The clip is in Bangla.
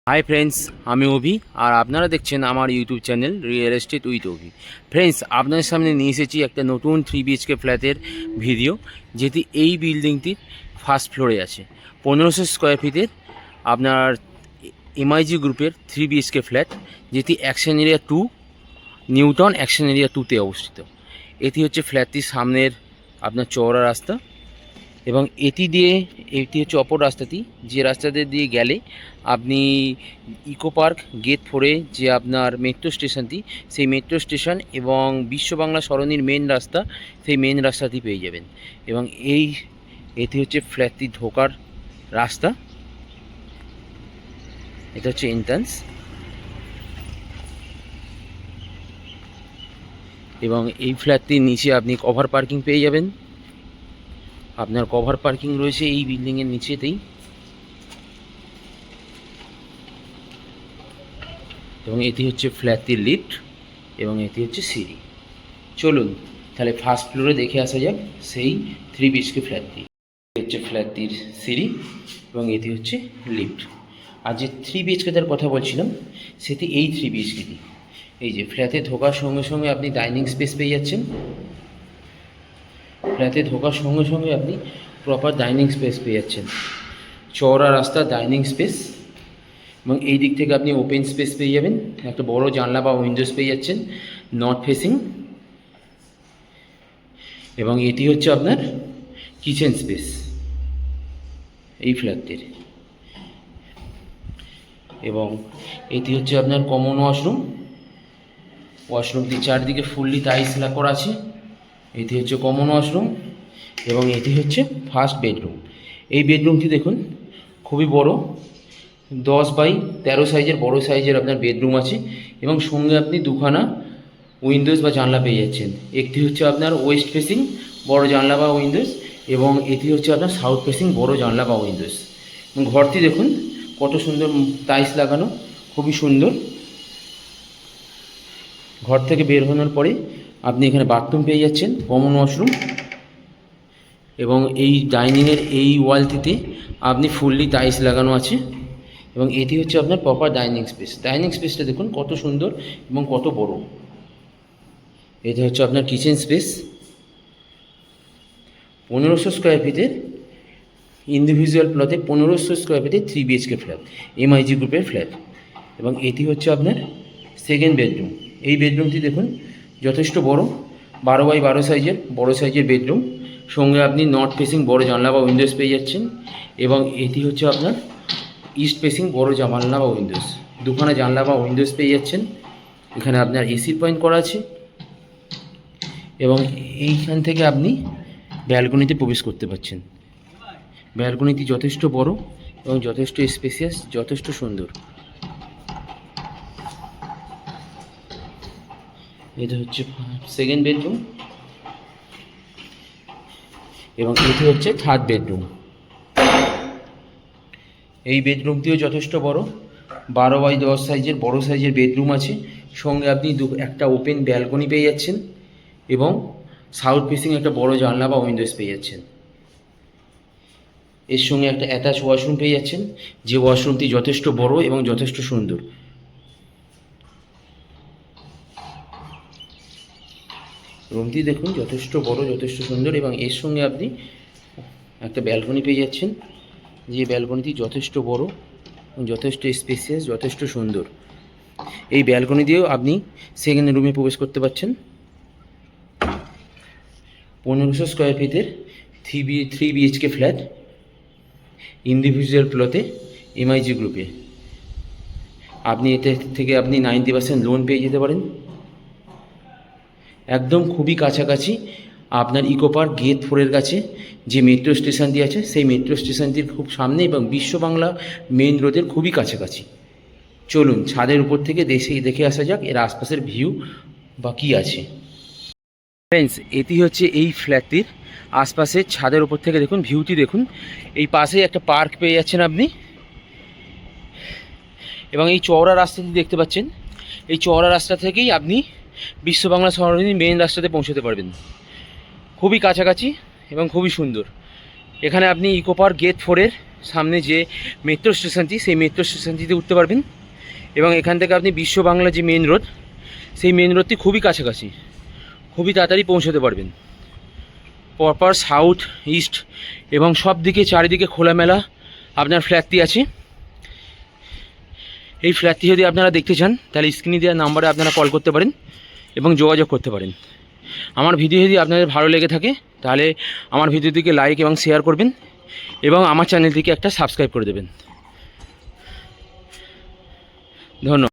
হাই ফ্রেন্ডস, আমি অভি আর আপনারা দেখছেন আমার YouTube channel real estate with Abhi. Friends, আপনাদের সামনে নিয়ে এসেছি একটা নতুন 3 BHK ফ্ল্যাটের ভিডিও, যেটি এই বিল্ডিংটির ফার্স্ট ফ্লোরে আছে। 1500 স্কোয়ার ফিটের আপনার এমআইজি গ্রুপের 3 BHK ফ্ল্যাট, যেটি action area 2 Newtown action area 2তে অবস্থিত। এটি হচ্ছে ফ্ল্যাটটির সামনের আপনার চওড়া রাস্তা, এবং এটি হচ্ছে অপর রাস্তাটি, যে রাস্তাতে দিয়ে গেলে আপনি ইকো পার্ক গেট 4-এ যে আপনার মেট্রো স্টেশনটি, সেই মেট্রো স্টেশন এবং বিশ্ব বাংলা সরণির মেন রাস্তা, সেই মেন রাস্তাটি পেয়ে যাবেন। এবং এটি হচ্ছে ফ্ল্যাটটি ঢোকার রাস্তা, এটা হচ্ছে এন্ট্রান্স। এবং এই ফ্ল্যাটটির নিচে আপনি কভার পার্কিং পেয়ে যাবেন। আপনার কভার পার্কিং রয়েছে এই বিল্ডিংয়ের নিচেতেই। এবং এটি হচ্ছে ফ্ল্যাটটির লিফট, এবং এটি হচ্ছে সিঁড়ি। চলুন তাহলে ফার্স্ট ফ্লোরে দেখে আসা যাক সেই 3 BHK ফ্ল্যাটটি। এটি হচ্ছে ফ্ল্যাটটির সিঁড়ি, এবং এটি হচ্ছে লিফট। আর যে 3 BHK-টার কথা বলছিলাম, সেটি এই 3 BHK-টি। এই যে ফ্ল্যাটে ঢোকার সঙ্গে সঙ্গে আপনি ডাইনিং স্পেস পেয়ে যাচ্ছেন। ফ্ল্যাটে ঢোকার সঙ্গে সঙ্গে আপনি প্রপার ডাইনিং স্পেস পেয়ে যাচ্ছেন, চওড়া রাস্তা, ডাইনিং স্পেস। এবং এই দিক থেকে আপনি ওপেন স্পেস পেয়ে যাবেন, একটা বড় জানলা বা উইন্ডোজ পেয়ে যাচ্ছেন নর্থ ফেসিং। এবং এটি হচ্ছে আপনার কিচেন স্পেস এই ফ্ল্যাটটির। এবং এটি হচ্ছে আপনার কমন ওয়াশরুম। ওয়াশরুমটি চারদিকে ফুললি টাইলস করা আছে। এটি হচ্ছে কমন ওয়াশরুম, এবং এটি হচ্ছে ফার্স্ট বেডরুম। এই বেডরুমটি দেখুন, খুবই বড়, 10x13 সাইজের বড় সাইজের আপনার বেডরুম আছে। এবং সঙ্গে আপনি দুখানা উইন্ডোজ বা জানলা পেয়ে যাচ্ছেন। একটি হচ্ছে আপনার ওয়েস্ট ফেসিং বড় জানলা বা উইন্ডোজ, এবং এটি হচ্ছে আপনার সাউথ ফেসিং বড় জানলা বা উইন্ডোজ। এবং ঘরটি দেখুন কত সুন্দর টাইলস লাগানো, খুবই সুন্দর। ঘর থেকে বের হওয়ার পরে আপনি এখানে বাথরুম পেয়ে যাচ্ছেন, কমন ওয়াশরুম। এবং এই ডাইনিংয়ের এই ওয়ালটিতে আপনি ফুললি টাইলস লাগানো আছে। এবং এটি হচ্ছে আপনার প্রপার ডাইনিং স্পেস। ডাইনিং স্পেসটা দেখুন কত সুন্দর এবং কত বড়। এটি হচ্ছে আপনার কিচেন স্পেস। 1500 স্কোয়ার ফিটের ইন্ডিভিজুয়াল প্লটে 1500 স্কোয়ার ফিটের 3 BHK ফ্ল্যাট, এমআইজি গ্রুপের ফ্ল্যাট। এবং এটি হচ্ছে আপনার সেকেন্ড বেডরুম। এই বেডরুমটি দেখুন যথেষ্ট বড়, 12x12 সাইজের বড় সাইজের বেডরুম। সঙ্গে আপনি নর্থ ফেসিং বড় জানলা বা উইন্ডোজ পেয়ে যাচ্ছেন। এবং এটি হচ্ছে আপনার ইস্ট ফেসিং বড় জানলা বা উইন্ডোজ, দুখানা জানলা বা উইন্ডোজ পেয়ে যাচ্ছেন। এখানে আপনার এসির পয়েন্ট করা আছে। এবং এইখান থেকে আপনি ব্যালকনিতে প্রবেশ করতে পারছেন। ব্যালকনিটি যথেষ্ট বড় এবং যথেষ্ট স্পেসিয়াস, যথেষ্ট সুন্দর। এটা হচ্ছে সেকেন্ড বেডরুম, এবং এটি হচ্ছে থার্ড বেডরুম। এই বেডরুমটিও যথেষ্ট বড়, 12x10 সাইজের বড় সাইজের বেডরুম আছে। সঙ্গে আপনি একটা ওপেন ব্যালকনি পেয়ে যাচ্ছেন, এবং সাউথ ফেসিং একটা বড় জানলা বা উইন্ডোজ পেয়ে যাচ্ছেন। এর সঙ্গে একটা অ্যাটাচ ওয়াশরুম পেয়ে যাচ্ছেন, যে ওয়াশরুমটি যথেষ্ট বড় এবং যথেষ্ট সুন্দর। রুমটি দেখুন যথেষ্ট বড়, যথেষ্ট সুন্দর। এবং এর সঙ্গে আপনি একটা ব্যালকনি পেয়ে যাচ্ছেন, যে ব্যালকনিটি যথেষ্ট বড় এবং যথেষ্ট স্পেসিয়াস, যথেষ্ট সুন্দর। এই ব্যালকনি দিয়েও আপনি সেকেন্ড রুমে প্রবেশ করতে পারছেন। 1500 স্কোয়ার ফিটের 3 BHK ফ্ল্যাট, ইন্ডিভিজুয়াল প্লটে এমআইজি গ্রুপে। আপনি এতে থেকে আপনি 90% লোন পেয়ে যেতে পারেন। একদম খুবই কাছাকাছি আপনার ইকো পার্ক গেট 4-এর কাছে যে মেট্রো স্টেশনটি আছে, সেই মেট্রো স্টেশনটির খুব সামনে, এবং বিশ্ব বাংলা মেন রোডের খুবই কাছাকাছি। চলুন ছাদের উপর থেকে দেখে আসা যাক এর আশপাশের ভিউ বা কী আছে। ফ্রেন্ডস, এটি হচ্ছে এই ফ্ল্যাটটির আশপাশের ছাদের উপর থেকে দেখুন ভিউটি দেখুন। এই পাশেই একটা পার্ক পেয়ে যাচ্ছেন আপনি। এবং এই চওড়া রাস্তাটি দেখতে পাচ্ছেন, এই চওড়া রাস্তা থেকেই আপনি বিশ্ব বাংলা সরণির মেন রাস্তাতে পৌঁছতে পারবেন, খুবই কাছাকাছি এবং খুবই সুন্দর। এখানে আপনি ইকো পার্ক গেট 4-এর সামনে যে মেট্রো স্টেশনটি, সেই মেট্রো স্টেশনটিতে উঠতে পারবেন। এবং এখান থেকে আপনি বিশ্ব বাংলা যে মেন রোড, সেই মেন রোডটি খুবই কাছাকাছি, খুবই তাড়াতাড়ি পৌঁছতে পারবেন। প্রপার সাউথ ইস্ট এবং সব দিকে চারিদিকে খোলামেলা আপনার ফ্ল্যাটটি আছে। এই ফ্ল্যাটটি যদি আপনারা দেখতে চান তাহলে স্ক্রিনে দেওয়া নাম্বারে আপনারা কল করতে পারেন এবং যোগাযোগ করতে পারেন। আমার ভিডিও যদি আপনাদের ভালো লেগে থাকে তাহলে আমার ভিডিওটিকে লাইক এবং শেয়ার করবেন এবং আমার চ্যানেলটিকে একটা সাবস্ক্রাইব করে দেবেন। ধন্যবাদ।